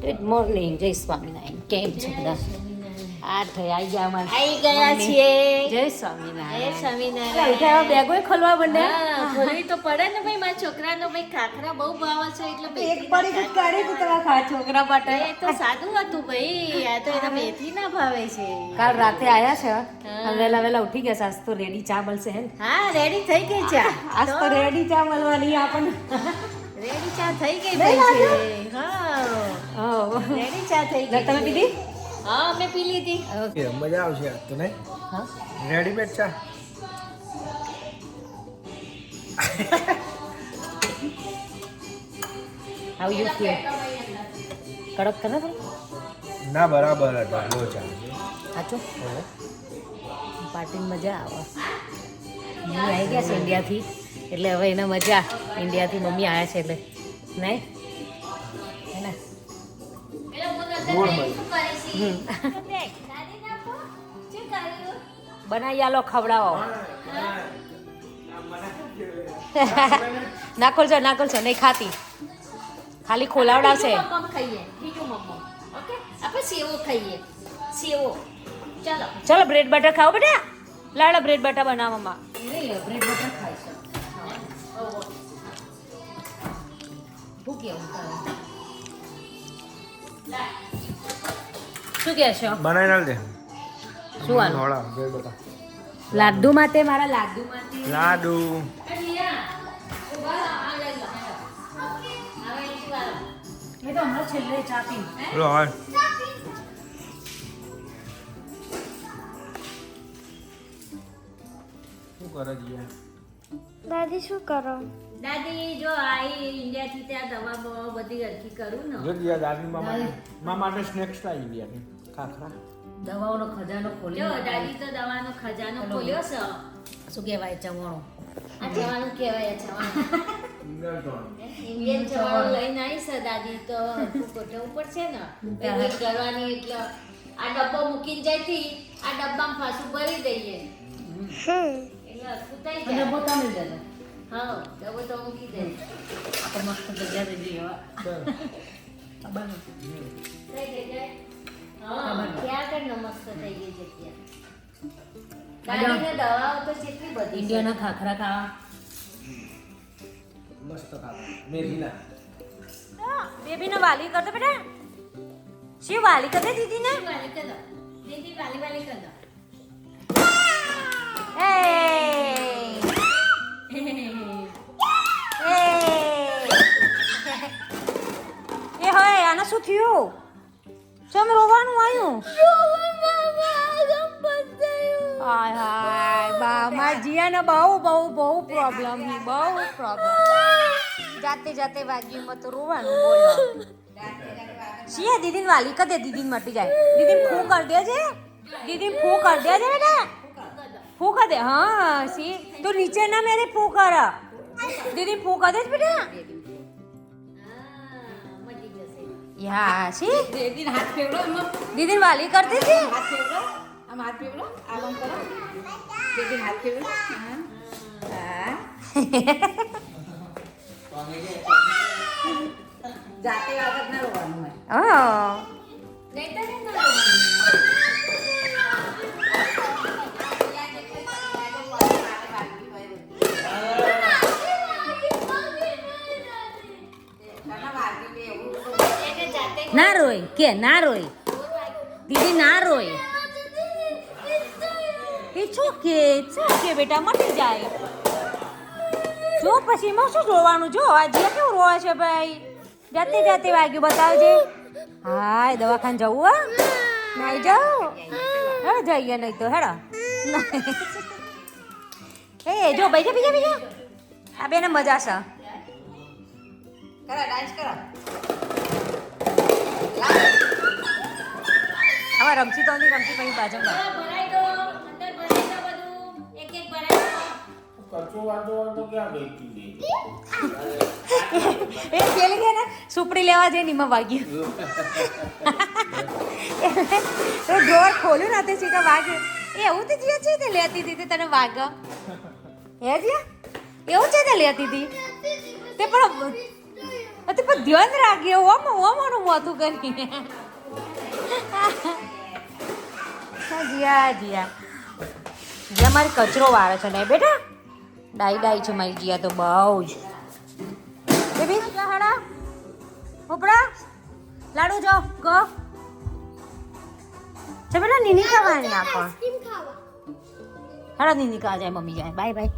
Good morning, જય સ્વામિનારાયણ. કેમ છો બધા? આ આવી ગયા અમારે. આવી ગયા છીએ. જય સ્વામિનારાયણ. જય સ્વામિનારાયણ. ઉઠાવા બેગો ખોલવા માંડ્યા. હા, ખોલવી તો પડે ને ભાઈ. મારા છોકરાનો ભાઈ ખાખરા બહુ ભાવે છે એટલે એક પડી જ કાઢી તો તમારા છોકરા માટે. એ તો સાદું હતું ભાઈ. આ તો એને મેથી ના ભાવે છે. કાલ રાતે આયા છે વહેલા વહેલા ઉઠી ગયા છે. આજ તો રેડી ચા મળશે હે ને? હા, રેડી થઈ ગઈ ચા. આજ તો રેડી ચા મળવાની આપણને. રેડી ચા થઈ ગઈ ભાઈ છે. હા, રેડી ચા થઈ ગઈ. તમે પીધી? હા, મેં પી લીધી. મજા આવશે આજ તો ને. હા, રેડીમેડ ચા. How you feel? કડક કરે છે? ના બરાબર હતો લો ચા. સાચું પાર્ટીની મજા આવે. મમ્મી આવી ગયા છે ઇન્ડિયાથી, એટલે હવે એને મજા. ઇન્ડિયાથી મમ્મી આવ્યા છે એટલે નહીં હે ને? ગોળ મળી. બનાવી આલો, ખવડાવો. નાખોલજો નાખોલજો, નહીં ખાતી, ખાલી ખોલાવડાવશે. મમ્મ ખાઈએ. બીજું મમ્મ. ઓકે, આપણે સેવો ખાઈએ. સેવો. ચલો. ચલો બ્રેડ બટર ખાઓ બેટા. લાડો બ્રેડ બટર બનાવવામાં. બ્રેડ બટર ખાઈશું. શું કેવું તારે? શું કહેશો? બનાવી નાખ દે. શું આનું? થોડા બે બતા. લાડુ માટે, મારા લાડુ માટે. લાડુ. એ તો હમણાં છેલ્લે ચા પી. લો હાલ. શું કરે જીયા? દાદી શું કરો? દાદી જો આઈ ઇન્ડિયાથી ત્યાં દવા બવા બધી અરખી કરું ને. જો જીયા દાદી મા માટે સ્નેક્સ લાવી ઇન્ડિયાની ખાખરા. દવાઓનો ખજાનો ખોલી જો નાખ્યો. દાદી તો દવાનો ખજાનો ખોલ્યો છે. શું કહેવાય? ચવાણું. આ જવાનું કહેવાય જવાનું. ઇન્ડિયન જવાનું લઈને આવી છે દાદી તો ગોઠવવું પડશે ને. પેલી કરવાની એટલે આ ડબ્બો મૂકીને જઈતી આ ડબ્બામાં પાછું ભરી દઈએ એટલે કૂટાઈ અને જાય. બોતા મિલ જાય. હા, ડબ્બો તો મૂકી દે. આપણે મસ્ત જગ્યા દઈ દઈએ હવે. ખબર ને? થઈ ગઈ જાય. હા, ત્યાં કઈ નમસ્ત થઈ ગઈ જગ્યા. દાદીને દવાઓ તો કેટલી બધી છે. ઇન્ડિયાના ખાખરા ખાવા. મસ્ત ખાખરા મેથીના. બેબીને વાલી કરતો બેટા. શી વાલી કરતે દીદીને? વાલી કર દો. દીદી વાલી વાલી કર દો. એ એ હોય આને શું થયું? ચમ રોવાનું આવ્યું? હાય હાય બા માર જીયાને બહુ પ્રોબ્લેમ ની બહુ પ્રોબ્લેમ. જાતે જાતે વાગ્યું મત રોવાનું બોલો. શિયા દીદીને વાલી કર દે, દીદીને મટી જાય. દીદીને ફૂ કર દેજે, દીદીને ફૂ કર દેજે બેટા. ફૂ કર દે. હા સી તું નીચે ના મેરે ફૂ કર. દીદી ફૂ કર દે બેટા. હા, મટી જશે. યા સી દીદીને હાથ ફેવડો એમાં દીદીને વાલી કરતી હતી. હાથ ફેવડો આમ હાથ ફેવડો આમ આમ કરો દીદીને હાથ ફેવડો હા જાતે વખત ના રોવાનું હોય હા નહીં તો નહીં ના એને જાતે ના રોય કે ના રોય દીદી ના રોય. It's okay બેટા મટી જાય. જો પછી એમાં શું જોવાનું? જો આ જે કેવું રોવે છે ભાઈ. જાતે જાતે વાગ્યું બતાવજે. હાય દવાખાને જવું હા? નહીં જાઓ હેડો જઈએ નહીં તો હેડો. એ જો બીજા બીજા બીજા આ બેને મજા છે. કરો ડાન્સ કરો હવે રમતી તો નહીં રમતી પછી બાજુમાં. ભરાઈ દો અંદર ભરાઈ દો બધું એક એક ભરાઈ દો. કચો વાંધો ક્યાં ગઈ હતી? એ પેલી છે ને સુપડી લેવા જઈને એમાં વાગ્યું. તો ડોર ખોલ્યું ને તે સીધા વાગ્યું. એ એવું તો જે છે તે લેતી હતી તે તને વાગ હે જે એવું છે તે લેતી હતી તે પણ અતે પણ ધ્યાન રાખજે ઓમ ઓમનું મોતું કરીને જીયા જીયા મારી કચરો વાળે છે ને બેટા ડાઈ છે મારી જીયા તો બહુ જ બેબી હાડા ઉપડા લાડુ જો ગો છે બેટા નીની ખાવાની આપો હાડા નીની કા જાય મમ્મી જાય બાય બાય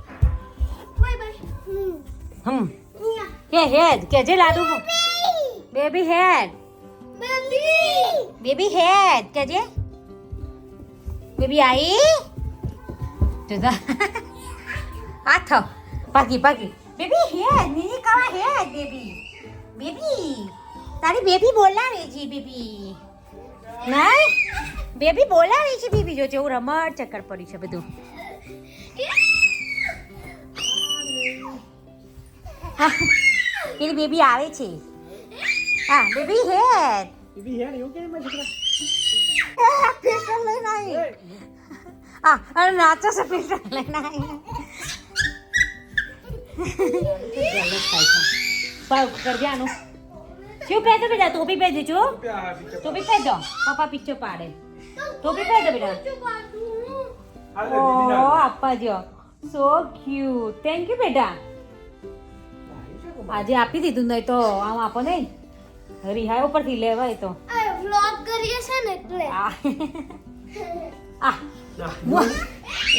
કે હેડ કે જે લાડુ બેબી હેડ બેબી હેડ કે જે બેબી આઈ જુદા હાથ પાકી બેબી હેડ નીની કાવા હેડ બેબી તારી બેબી બોલાવે છે બેબી ના બેબી બોલાવે છે બેબી જો જેવું રમત ચક્કર પડી છે બધું પેલી બેબી આવે છે હા બેબી હેડ બેબી હેડ એવું કેમ છોકરા પેસ્ટલ લઈને આવી અરે નાચો છે પેસ્ટલ લઈને આવી પાવ કર જાનું શું પહેરતો બેટા ટોપી પહેરી દેજો ટોપી પહેરજો પપ્પા પિક્ચર પાડે ટોપી પહેરજો બેટા ઓ આપા જો સો ક્યુટ થેન્ક યુ બેટા આજે આપી દીધું નહીં તો આમ આપો નહીં રિહાય ઉપરથી લેવાય તો વ્લોગ કરીએ છે ને એટલે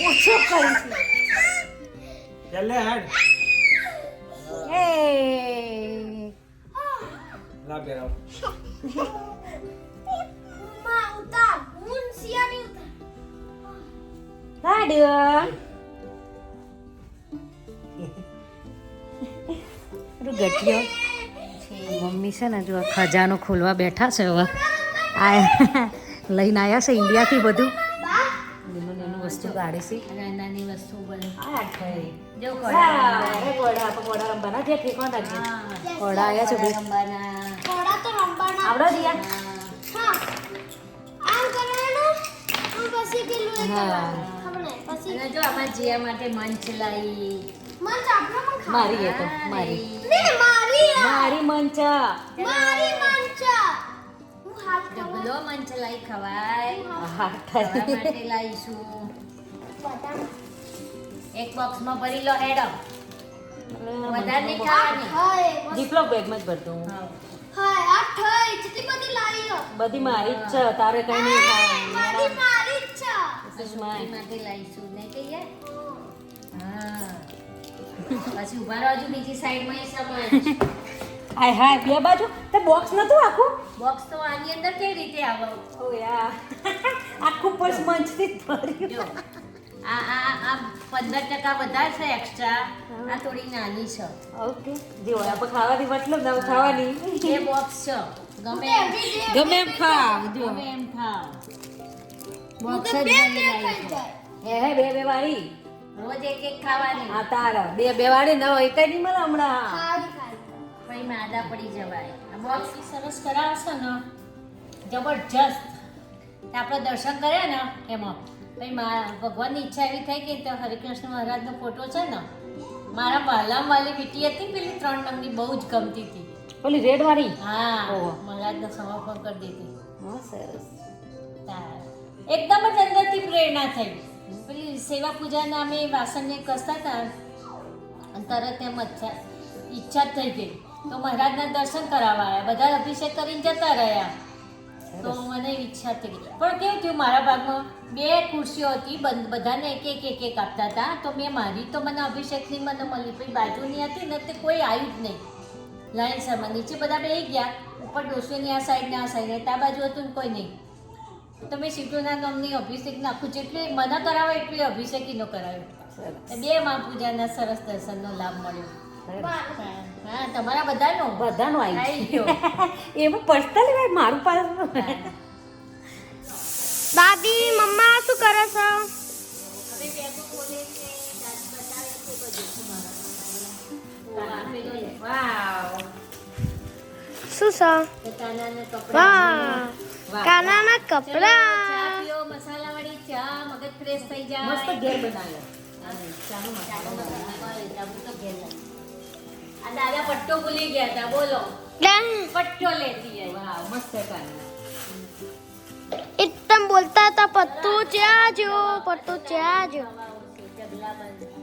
ઓછો કરીશ ચાલે હેડ એ લા બેરાવ મમ્મા ઉતાર હું સિયાની ઉતાર લાડુ ગઠિયો મમ્મી છે ને જો ખજાનો ખોલવા બેઠા છે હવે આ લઈને આવ્યા છે ઇન્ડિયાથી બધું નાનું વસ્તુ કાઢી છે નાની વસ્તુ બને આ થઈ જો ઘોડા રમવાના જે ઠેકવા લાગે ઘોડા આવ્યા છે ભાઈ રમવાના થોડા તો રમવાના આવડો દિયા હા આમ કરવાનું પછી પેલું એ હા. કરવાનું ખબર નહીં પછી અને જો આમાં જીયા માટે મંચ લાવી મન ચાપડા પણ ખા મારી એ તો મારી ને મારી મારી મંચ મારી મંચા હું હાથ ડબલો મંચ લાવી ખવાય હા ખાવા માટે લાવીશું બદામ એક બોક્સમાં ભરી લો હેડો વધારે નહીં ખાવાની હાય જીપલોક બેગમાં જ ભરતું હું. હાય આ થઈ જેટલી બધી લાવી લો બધી મારી જ છે તારે કઈ નહીં ખાવાનું મારી જ છે સુષ્મા માટે લાવીશું નહીં કહીએ હા પછી ઉભા રહેજો બીજી સાઈડમાં એ સમજ હાય હાય બે બાજુ તે બોક્સ નતું આખું બોક્સ તો આની અંદર કેવી રીતે આવે ઓ યાર આખું પર્સ મંચથી જ ભર્યું જો આ 15% વધારે છે એક્સ્ટ્રા આ થોડી નાની છે ઓકે જે હોય આપણે ખાવાની મતલબ ના ખાવાની એ બોક્સ છે ગમે ગમે એમ ખાવ જો ગમે એમ ખાવ બોક્સ જ બે ભરી બે થઈ લાવીશું. જાય હે બે વાળી રોજ એક ખાવાની આ તારા બે વાળી ન હોય કઈ નહીં મળે હમણાં ખારી ખારી પછી માદા પડી જવાય આ બોક્સ સરસ કરાવશે ને જબરજસ્ત આપણે દર્શન કર્યા ને એમાં પછી ભગવાનની ઈચ્છા એવી થઈ કે તો હરિકૃષ્ણ મહારાજનો ફોટો છે ને મારા વહાલામાં વાલી વીટી હતી પેલી 3 નંબરની બહુ જ ગમતી હતી પેલી રેડ વાળી હા ઓહો. મહારાજને સમર્પણ કરી દીધી હા સરસ એકદમ જ અંદરથી પ્રેરણા થઈ પેલી સેવા પૂજાના અમે વાસણને કસતા હતા અને તરત એમ ઈચ્છા જ થઈ ગઈ તો મહારાજના દર્શન કરાવવા આવ્યા બધા અભિષેક કરીને જતા રહ્યા તો મને ઈચ્છા થઈ ગઈ પણ કેવું થયું મારા ભાગમાં 2 ખુરશીઓ હતી બધાને એક આપતા હતા તો મેં મારી તો મને અભિષેકની મને મળી પછી બાજુની હતી ને તે કોઈ આવ્યું જ નહીં લાઈન સરમાં નીચે બધા બેસી ગયા ઉપર ડોસીની આ સાઈડ ને આ સાઈડ આ બાજુ હતું ને કોઈ નહીં તો મેં સીટોના નામની અભિષેક નાખું જેટલી મને કરાવે એટલી અભિષેકીનો કરાવ્યો બે મા પૂજાના સરસ દર્શનનો લાભ મળ્યો હા તમારા બધાનો બધાનું આવી આવી ગયો એમાં પર્સનલી ભાઈ મારું પાસ દાદી મમ્મા શું કરે છે વાવ શું છે કાનાના કપડાં વાહ કાનાના ચા કપડા પીઓ મસાલાવાળી ચા મગજ ફ્રેશ થઈ જાય મસ્ત ઘેર બનાવ્યો ચાનો મસાલો તો ઘેર લાગે. આ દાદા પટ્ટો ભૂલી ગયા હતા બોલો પટ્ટો લેતી આવી વાહ મસ્ત કાના એકદમ બોલતા હતા પત્તો જ્યાં જો પત્તો જ્યાં જો ઢગલા બંધ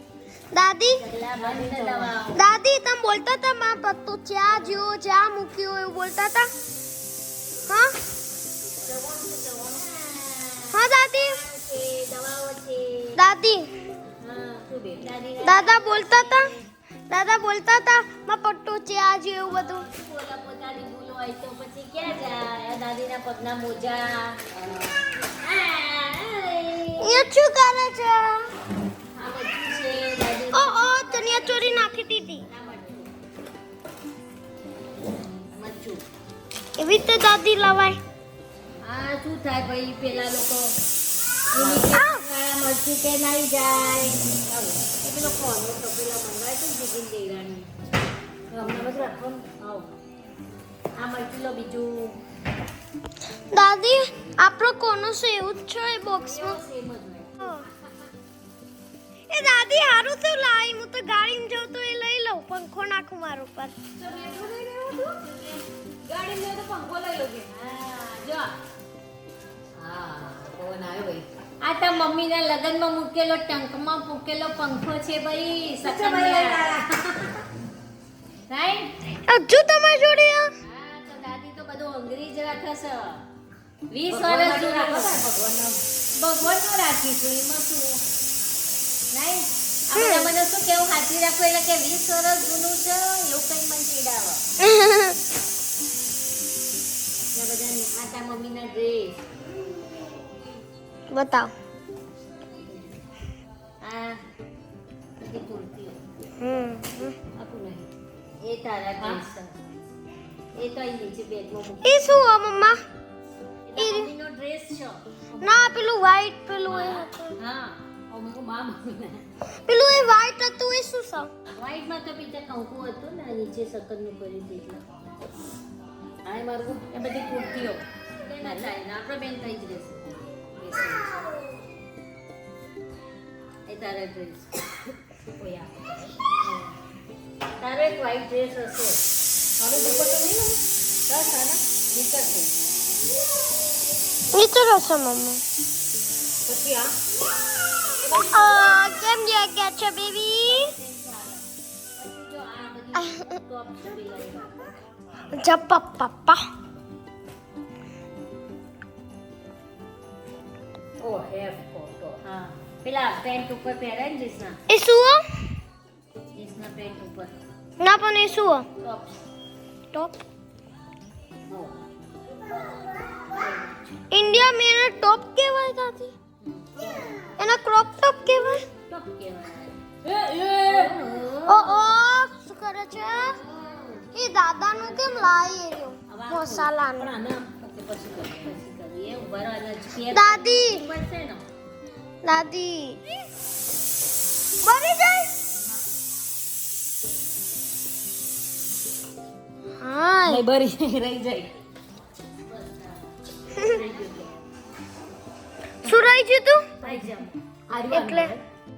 દાદી ઢગલા બંધ દવાઓ દાદી તમે બોલતા હતા માં પત્તો જ્યાં જો જ્યાં મૂક્યો એવું બોલતા હતા હા હા દાદી છે દવાઓ છે દાદી હા શું બે દાદા બોલતા હતા માં પટ્ટો જ્યાં જો એવું બધું બોલા પોતાની ભૂલો હોય તો પછી ક્યાં જાય આ દાદીના પગના મોજા અહીંયા શું કરે છે આ બધું છે દાદી ઓ ચણિયા ચોરી નાખી દીધી મચ્ચું એવી રીતે દાદી લવાય આ શું થાય ભાઈ પેલા લોકો એની કે મરચું કે નાઈ જાય એ પેલો કોનો તો પેલા મંગાય તો જીગીન દેરાણી હમણાં બધું રાખવાનું આવો આ મરચું લો બીજું દાદી આપણો કોનો છે એવું જ છે એ બોક્સમાં સેમ જ હોય એ દાદી હારું તો લાવી હું તો ગાડીમાં જાઉં તો એ લઈ લઉં પંખો નાખું મારા ઉપર ગાડી લે તો પંખો લઈ લો કે હા જો હા પવન આવ્યો ભાઈ આ તા મમ્મીના લગનમાં મૂકેલો ટંકમાં મૂકેલો પંખો છે ભાઈ ભાઈ સકનિયા રાઈટ હજુ તમારી જોડે આ? હા તો દાદી તો બધું અંગ્રેજ રાખે છે 20 વર્ષ જૂનું ભગવાનનું રાખીશું એમાં શું નહીં આ બધા મને શું કેવું હાથી રાખો એટલે કે 20 વર્ષ જૂનું છે એવું કઈ મને ચીડાવે આ બધા આ તા મમ્મીના ડ્રેસ બતાવ આ બધી કુર્તીઓ હમ આપું નહીં એ તારા ડ્રેસ છે એ તો અહીં નીચે બેગમાં મૂકી એ શું આ મમ્મા એ મમ્મીનો ડ્રેસ છે ના પેલું વ્હાઈટ પેલું એ હતું. હા અમુક માં મમ્મીને પેલું એ વ્હાઈટ હતું એ શું છે વ્હાઈટમાં તો બીજા કંકુ હતું ને નીચે સકનનું કર્યું હતું એટલે આ મારું એ બધી કુર્તીઓ ના થાય ને આપણે બેન થઈ જ રહેશે એ તારા ડ્રેસ ઓયા તારો એક વ્હાઈટ ડ્રેસ હશે હવે દુપટ્ટો નહીં મને બસ આના નીકળશે નીચે રહેશે મમ્મી પછી કેમ ગયા છે બેબી જો આ બધી ટોપ છે પેલા જપ્પા પપ્પા ઓ હેફ ફોટો હા પેલા પેન્ટ ઉપર પહેરાય ને જીસના એ શું જીસના પેન્ટ ઉપર ના પણ એ શું ટોપ ટોપ હો ઇન્ડિયા મેં એને ટોપ કહેવાય દાદી એના ક્રોપ ટોપ કહેવાય ટોપ કહેવાય ઓ શું કરે છે એ દાદાનું કેમ લાવી રહ્યો મસાલાનું પણ આના પછી કરીએ ઉભા રહો આના પેર દાદી મળશે ને દાદી બની જાય હા નહીં બરી રહી જાય શું રહી છે તું પાયજામા એટલે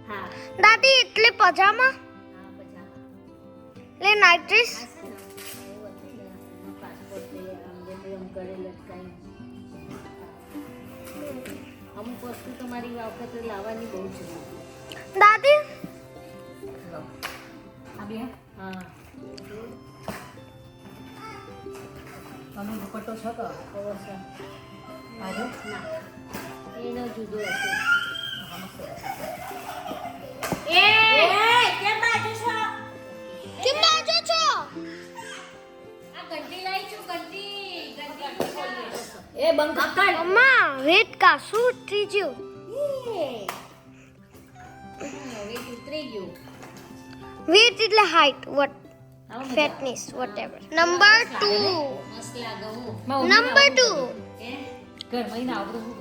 હા દાદી એટલે પજામા હા પજામા લે નાઇટ ડ્રેસ આ છે ને એવું હતું ને પાસપોર્ટ તે આમ જેમ કરે લટકાઈ અમુક વસ્તુ તમારી વખતે લાવવાની બહુ છે દાદી આ બે હા તમે દુપટ્ટો છો તો ખબર છે આજે ના એનો જુદો હશે કેમ બાજુ છો કેમ બાજુ છો આ ઘંટી લાવી છું ઘંટી એ બંધ પકડ મમ્મા વેટ કા શું થઈ ગયું હવે ઉતરી ગયું વેટ એટલે હાઈટ વોટ આવો મજા. ફેટનેસ વોટએવર નંબર 2 મસ્ત લાગે હું નંબર 2 હે ઘર મહિના આવડું શું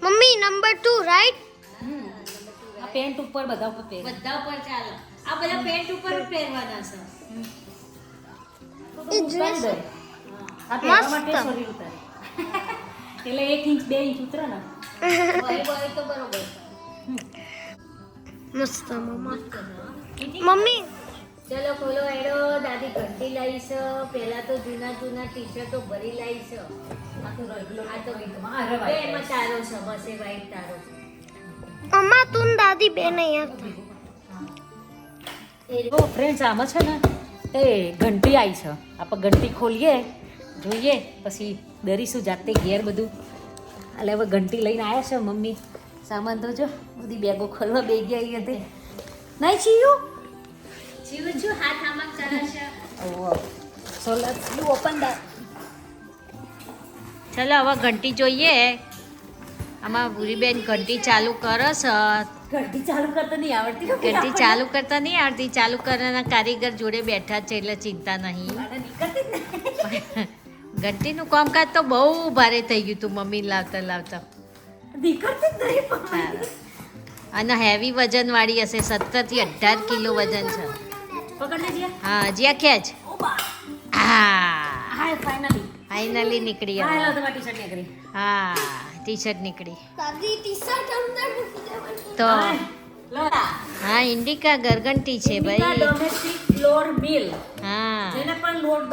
મમ્મી નંબર 2 રાઈટ આ પેન્ટ ઉપર બધા ઉપર પહેરે બધા ઉપર ચાલે આ બધા પેન્ટ ઉપર જ પહેરવાના છે એ ડ્રેસ આ પહેરવા મસ્ત. માટે શરીર ઉતારે એટલે 1 ઇંચ 2 ઇંચ ઉતરે ને હોય હોય તો બરોબર મસ્ત મમ્મા મમ્મી ચલો ખોલો એડો. દાદી ઘંટી લાવીશ. પહેલા તો જૂના ટી શર્ટો ભરી લાવીશ. આ તો બે એમાં તારો છે, બસ એ વાઈટ તારો છે. અમા તું ને દાદી બે નહીં તો ફ્રેન્ડ્સ આમાં છે ને તે ઘંટી આવી છે. આપણે ઘંટી ખોલીએ જોઈએ પછી દરીશું જાતે ઘેર બધું. એટલે હવે ઘંટી લઈને આવ્યા છે મમ્મી. સામાન તો જો બધી બેગો ખોલવા બે ગયા હતી નહીં છીયું જીવું છું હાથ આમાં કરે છે. So let's you open that. ચલો હવે ઘંટી જોઈએ. આમાં ભૂરીબેન ઘંટી ચાલુ કરે છે. ઘંટી ચાલુ કરતા નહીં આવડતી. ઘંટી ચાલુ કરતા નહીં આવડતી. ચાલુ કરવાના કારીગર જોડે બેઠા છે એટલે ચિંતા નહીં. મને નીકળતી જ નહીં. ઘંટીનું કામકાજ તો બહુ ભારે થઈ ગયું તું મમ્મી લાવતા લાવતા. નીકળતી જ નહીં પણ. અને હેવી વજન વાળી હશે. 17 થી 18 કિલો વજન છે. પકડ લેજે. હા જ્યાં ખેંચ. હા હા ફાઇનલી. ફાઇનલી નીકળી હા હવે. લો તમારી ટી-શર્ટ નીકળી. હા ટી શર્ટ નીકળી દાદી ટી શર્ટ અંદર મૂકી દેવાની. તો લો. હા ઇન્ડિકા ગરગંટી છે ઇન્ડિકા ભાઈ. Domestic flour mill. હા જેને પણ લોટ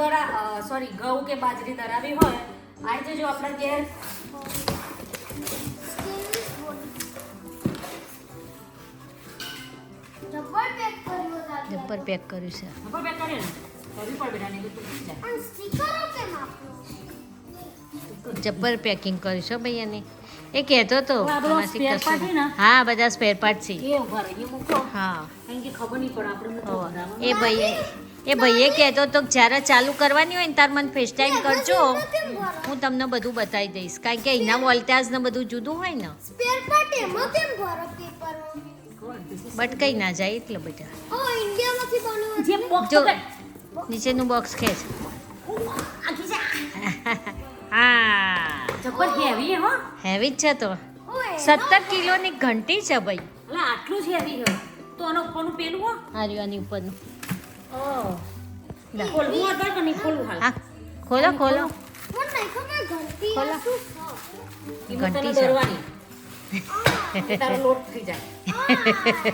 સોરી ઘઉં કે બાજરી દરાવી હોય આવી જજો આપણા ઘેર. રબર પેક કર્યો દાદી. જબ્બર પેક કર્યું છે. ખબર બે કરે ને કરવી પડે બેટા નહીં તો તૂટી જાય. પણ સ્ટીકરો કેમ આપ્યો? જબ્બર પેકિંગ કર્યું છે ભાઈ એને. એ કહેતો તો આ બધો એમાંથી spare part કશું છે ને? હા બધા સ્પેર પાર્ટ છે. એ ઉભા રહી મૂકો હા કારણ કે ખબર નહીં પડે આપણે મૂકો ભરાવાનું. એ ભાઈએ કહેતો તો કે જ્યારે ચાલુ કરવાની હોય ને તાર મને ફેસટાઈમ કરજો કેમ ભરો? હું તમને બધું બતાવી દઈશ કારણ કે એના વોલ્ટેજ ને બધું જુદું હોય ને સ્પેર પાર્ટ એમાં કેમ ભરો પેપર? બટકાઈ ના જાય એટલે બેટા. ઓ ઇન્ડિયામાંથી બન્યું જે box જો પકડ. નીચેનું બોક્સ ખેંચ. આખી જા. હા જબર હેવી હો. હેવી જ છે તો ઓય 17 કિલોની ઘંટી છે ભાઈ. એટલે આટલું જ હેવી હો તો આનો ઉપરનું પેલું હો. આર્યાની ઉપરનું. દા. ખોલવું હતું કે નહીં ખોલવું હાલ. હા ખોલો ખોલો. મને નહીં ખબર ઘંટી ખોલો. આ શું છે? એમાં તને ઘંટી છે. દરવાની. એ તારો લોટ થઈ જાય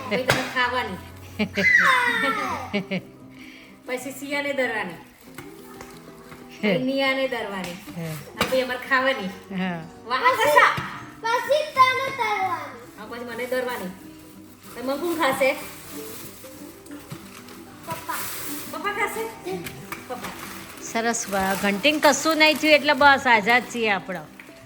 પછી તને ખાવાની પછી સિયાને દરવાની પછી નિયાને દરવાની અને પછી અમારે ખાવાની હા વાહ કસા પછી તને તરવાની. હા પછી મને દરવાની તો મને કોણ ખાશે પપ્પા પપ્પા ખાશે પપ્પા. સરસ ઘંટીને કશું નહીં થયું એટલે બસ આઝાદ છીએ આપણે.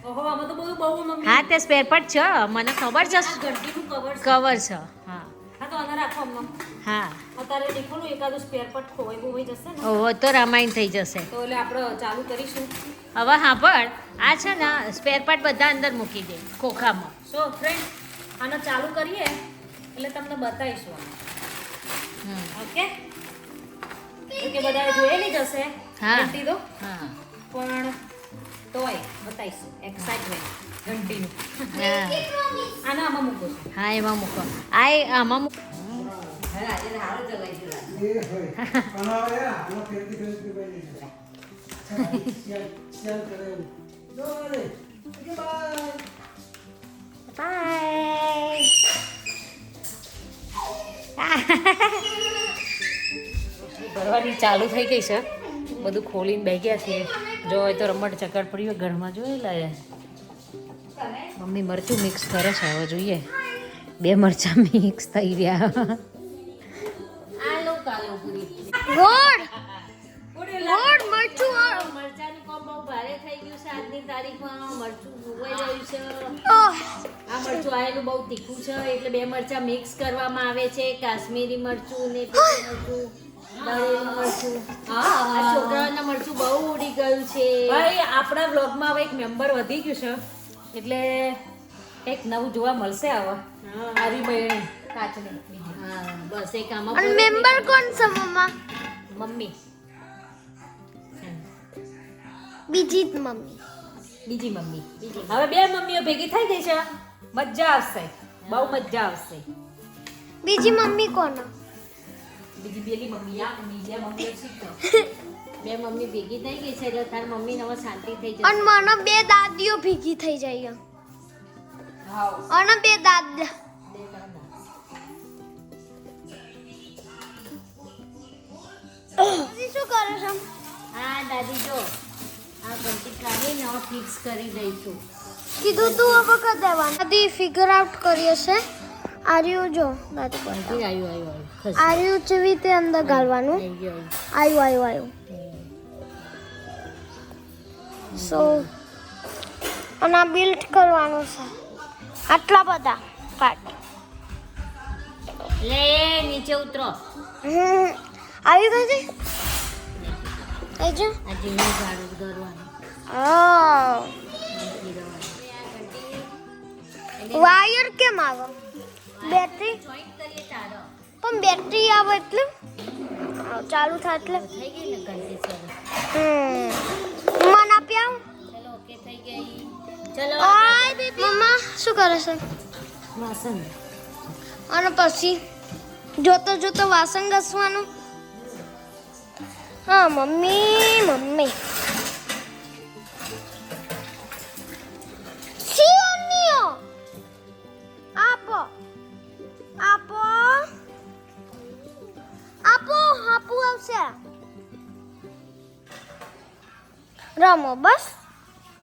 ઓહો આમાં તો બધું બહુ મમ્મી હા તે સ્પેર પાર્ટ છે મને ખબર છે આ ઘંટીનું કવર છે. કવર છે હા હા તો આને રાખો અમ્મા હા અત્યારે દેખોલું એકાદું સ્પેર પાર્ટ ખોવાઈ બોવાઈ જશે ને ઓહો તો રામાયણ થઈ જશે. તો એટલે આપણે ચાલુ કરીશું. હવે હા પણ આ છે ને સ્પેર પાર્ટ બધા અંદર મૂકી દે ખોખામાં. સો ફ્રેન્ડ આને ચાલુ કરીએ એટલે તમને બતાવીશું હમ. ઓકે કે બધાએ જોયેલી જ હશે હા. ઘંટી તો હા પણ તોય બતાવીશું એક્સાઇટમેન્ટ ઘંટીનું હા આને આમાં મૂકો છો હા એમાં મૂકો આમાં મૂકો. ભરવાની ચાલુ થઈ ગઈ છે બધું ખોલીને બેસી ગયા છે જો હોય તો રમત ચકડ પડી હોય ઘરમાં જોઈ લે મમ્મી મરચું મિક્સ કરે છે હવે જોઈએ 2 મરચાં મિક્સ થઈ રહ્યા. આ લો કાલો પૂરી. ગોળ ગોળ મરચું મરચાંનું કામ બહુ ભારે થઈ ગયું છે આજની તારીખમાં. મરચું ભૂવાઈ રહ્યું છે. ઓહ આ મરચું આયેલું બહુ તીખું છે એટલે 2 મરચાં મિક્સ કરવામાં આવે છે. કાશ્મીરી મરચું ને પેલું મરચું દળેલું મરચું. આ છોકરાઓના મરચું બહુ ઉડી ગયું છે. ભાઈ આપણા બ્લોગમાં હવે એક મેમ્બર વધી ગયું છે એટલે એક નવું જોવા મળશે હવે આરી બહેણી કાચની હા બસ એક આમાં અને મેમ્બર કોણ છે મમ્મા? મમ્મી બીજી જ મમ્મી. બીજી મમ્મી હવે 2 મમ્મીઓ ભેગી થઈ ગઈ છે મજા આવશે બહુ મજા આવશે. બીજી મમ્મી કોણ? બીજી પેલી મમ્મી આ બીજા મમ્મીઓ શીખો 2 મમ્મી ભેગી થઈ ગઈ છે એટલે તાર મમ્મી હવે શાંતિ થઈ અને જશે. મને 2 દાદીઓ ભેગી થઈ જાય અને 2 દાદા દાદી શું કરે છે હા દાદી જો આ ઘંટી કાઢીને ફિક્સ કરી દઈશું. કીધું તું હવે કરી દેવાનું દાદી ફિગર આઉટ કરીએ છે આર્યું જો દાદી બતાવો. આવ્યું ખસ આર્યું જેવી રીતે અંદર ગાળવાનું થઈ ગયું. આવ્યું સો અને આ બિલ્ડ કરવાનું છે આટલા બધા પાર્ટ લે નીચે ઉતરો. આવી ગઈ છે એ જો આ જેવું ગાડું કરવાનું. હા વાયર કેમ આવે બેટરી જોઈન્ટ કરીએ તારો પણ બેટરી આવે એટલે ચાલુ થાય એટલે થઈ ગઈ ને ઘંટી સર. મન આપી આવ ચલો ઓકે થઈ ગઈ. ચલો મમ્મા શું કરે છે વાસણ અને પછી જોતો જોતો વાસણ ઘસવાનું હા મમ્મી શિયાળીઓ આપો આવશે રમો બસ